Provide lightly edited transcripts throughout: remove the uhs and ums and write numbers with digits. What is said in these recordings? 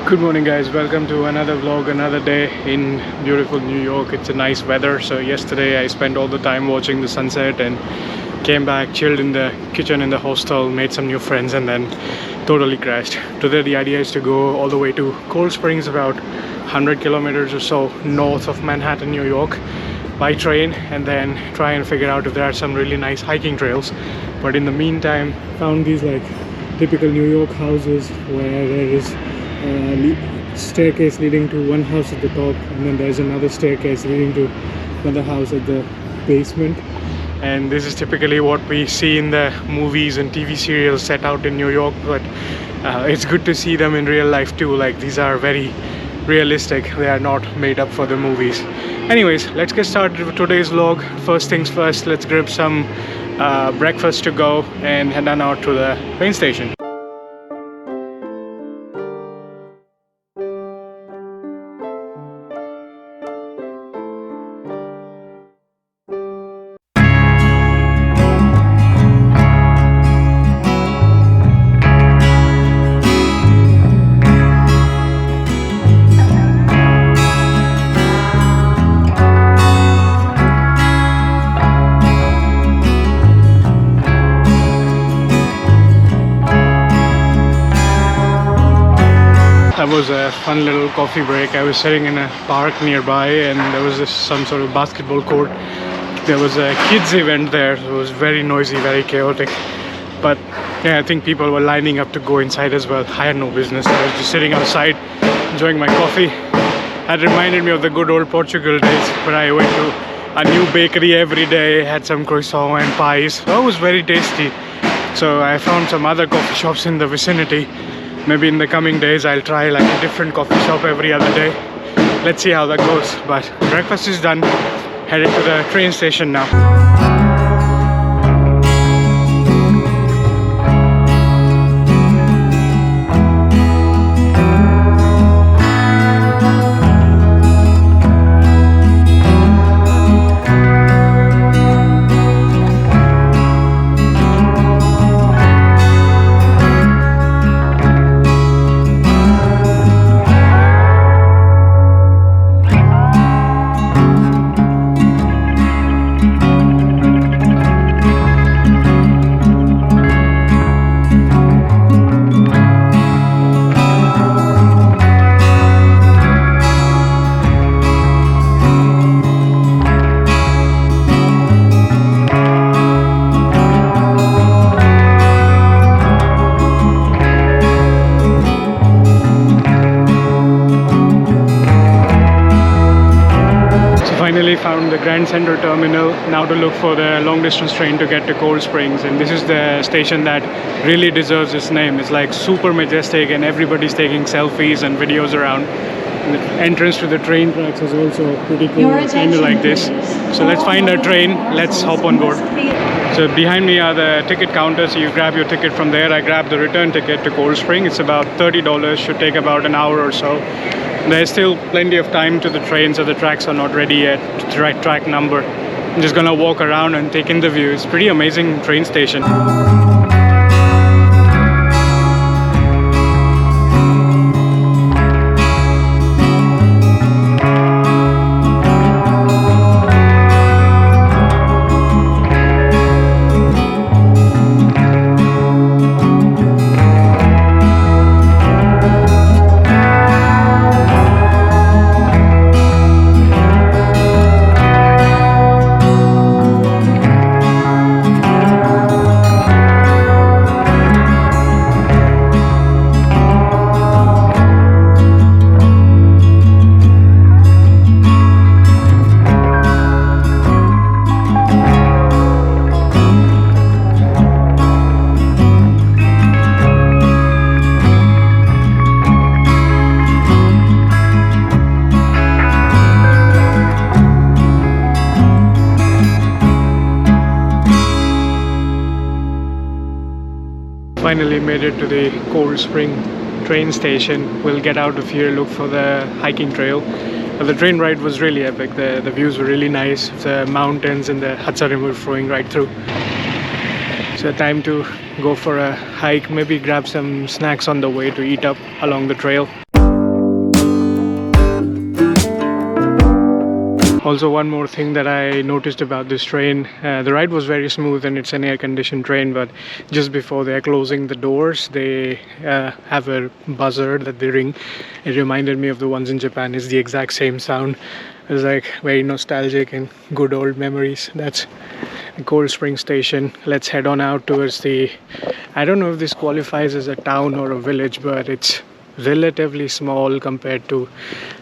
Good morning guys, welcome to another vlog, another day in beautiful New York. It's a nice weather. So yesterday I spent all the time watching the sunset and came back, chilled in the kitchen in the hostel, made some new friends and then totally crashed. Today the idea is to go all the way to Cold Springs, about 100 kilometers or so north of Manhattan, New York, by train, and then try and figure out if there are some really nice hiking trails. But in the meantime, found these like typical New York houses where there is staircase leading to one house at the top, and then there's another staircase leading to another house at the basement. And this is typically what we see in the movies and TV serials set out in New York, but it's good to see them in real life too. Like, these are very realistic, they are not made up for the movies. Anyways, let's get started with today's vlog. First things first, let's grab some breakfast to go and head on out to the train station. That was a fun little coffee break. I was sitting in a park nearby and there was some sort of basketball court. There was a kids event there, so it was very noisy, very chaotic. But yeah, I think people were lining up to go inside as well. I had no business. I was just sitting outside enjoying my coffee. That reminded me of the good old Portugal days where I went to a new bakery every day, had some croissant and pies. That was very tasty. So I found some other coffee shops in the vicinity. Maybe in the coming days I'll try like a different coffee shop every other day. Let's see how that goes. But breakfast is done. Headed to the train station now. Finally found the Grand Central Terminal. Now to look for the long distance train to get to Cold Springs, and this is the station that really deserves its name. It's like super majestic and everybody's taking selfies and videos around. And the entrance to the train tracks is also pretty cool, kind of like this. So let's find our train, let's hop on board. So behind me are the ticket counters, so you grab your ticket from there. I grabbed the return ticket to Cold Spring. It's about $30, should take about an hour or so. There's still plenty of time to the train, so the tracks are not ready yet, the right track number. I'm just gonna walk around and take in the view. It's pretty amazing train station. Finally made it to the Cold Spring train station. We'll get out of here, look for the hiking trail. The train ride was really epic. The views were really nice. The mountains and the Hudson River flowing right through. So time to go for a hike, maybe grab some snacks on the way to eat up along the trail. Also, one more thing that I noticed about this train, the ride was very smooth and it's an air-conditioned train, but just before they're closing the doors, they have a buzzer that they ring. It reminded me of the ones in Japan. It's the exact same sound. It's like very nostalgic and good old memories. That's the Cold Spring Station. Let's head on out towards the, I don't know if this qualifies as a town or a village, but it's relatively small compared to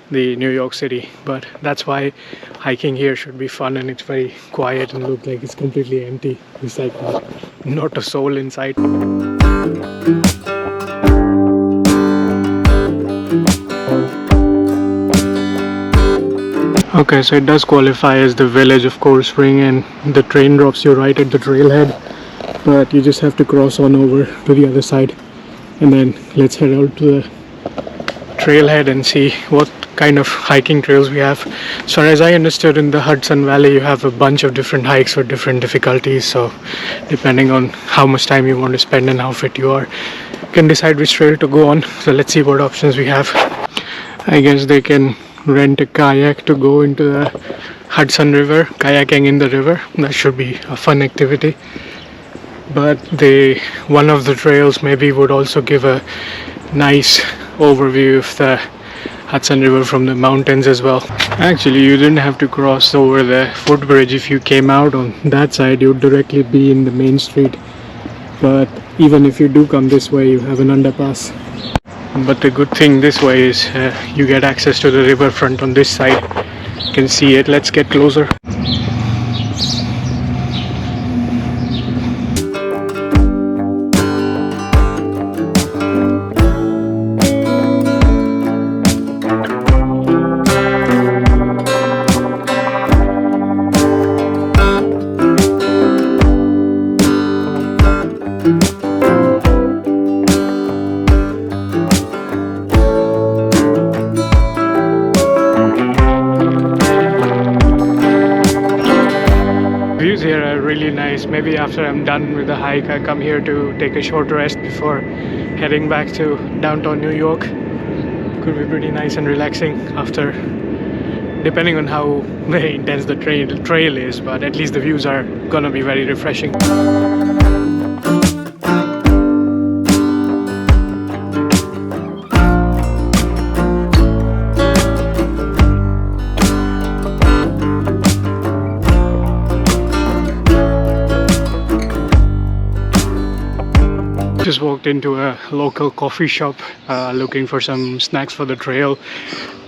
the New York City, but that's why hiking here should be fun, and it's very quiet and look like it's completely empty. It's like not a soul inside. Okay, so it does qualify as the village of Cold Spring, and the train drops you right at the trailhead, but you just have to cross on over to the other side, and then let's head out to the trailhead and see what kind of hiking trails we have. So as I understood, in the Hudson Valley you have a bunch of different hikes for different difficulties, so depending on how much time you want to spend and how fit you are, you can decide which trail to go on. So let's see what options we have. I guess they can rent a kayak to go into the Hudson River, kayaking in the river. That should be a fun activity. But one of the trails maybe would also give a nice overview of the Hudson River from the mountains as well. Actually, you didn't have to cross over the footbridge. If you came out on that side, you'd directly be in the main street. But even if you do come this way, you have an underpass. But the good thing this way is you get access to the riverfront on this side. You can see it. Let's get closer. Views here are really nice. Maybe after I'm done with the hike, I come here to take a short rest before heading back to downtown New York. Could be pretty nice and relaxing after, depending on how very intense the trail is, but at least the views are gonna be very refreshing. Just walked into a local coffee shop looking for some snacks for the trail.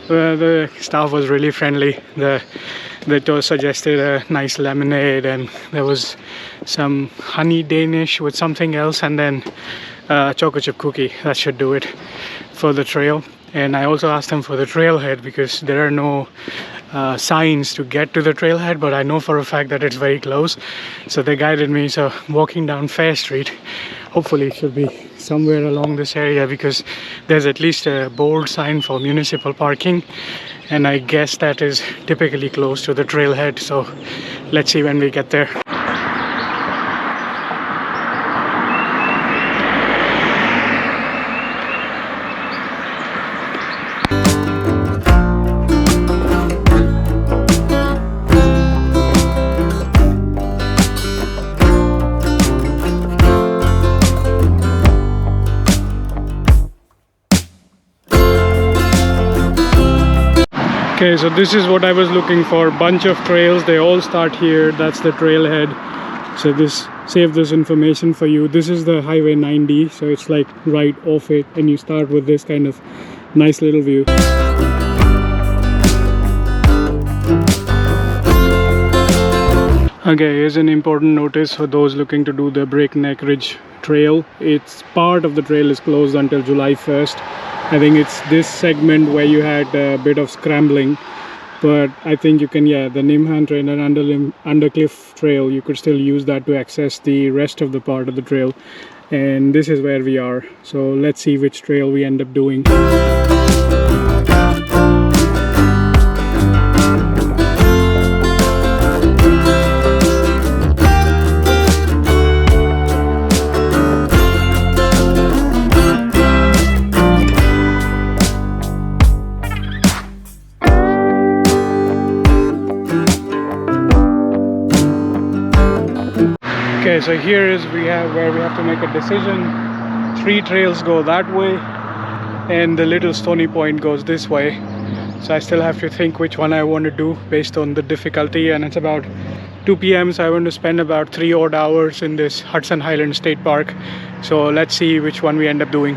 The staff was really friendly. They suggested a nice lemonade, and there was some honey Danish with something else, and then chocolate chip cookie. That should do it for the trail. And I also asked them for the trailhead because there are no signs to get to the trailhead, but I know for a fact that it's very close, so they guided me. So walking down Fair Street, hopefully it should be somewhere along this area, because there's at least a bold sign for municipal parking, and I guess that is typically close to the trailhead. So let's see when we get there. Okay, so this is what I was looking for. Bunch of trails, they all start here. That's the trailhead. So save this information for you. This is the Highway 90, so it's like right off it, and you start with this kind of nice little view. Okay, here's an important notice for those looking to do the Breakneck Ridge Trail. It's part of the trail is closed until July 1st. I think it's this segment where you had a bit of scrambling, but I think you can, yeah, the Nimhan Trail and Undercliff Trail, you could still use that to access the rest of the part of the trail. And this is where we are. So let's see which trail we end up doing. Okay, so here is where we have to make a decision. 3 trails go that way and the little stony point goes this way. So I still have to think which one I want to do based on the difficulty, and it's about 2 p.m. so I want to spend about 3 odd hours in this Hudson Highland State Park. So let's see which one we end up doing.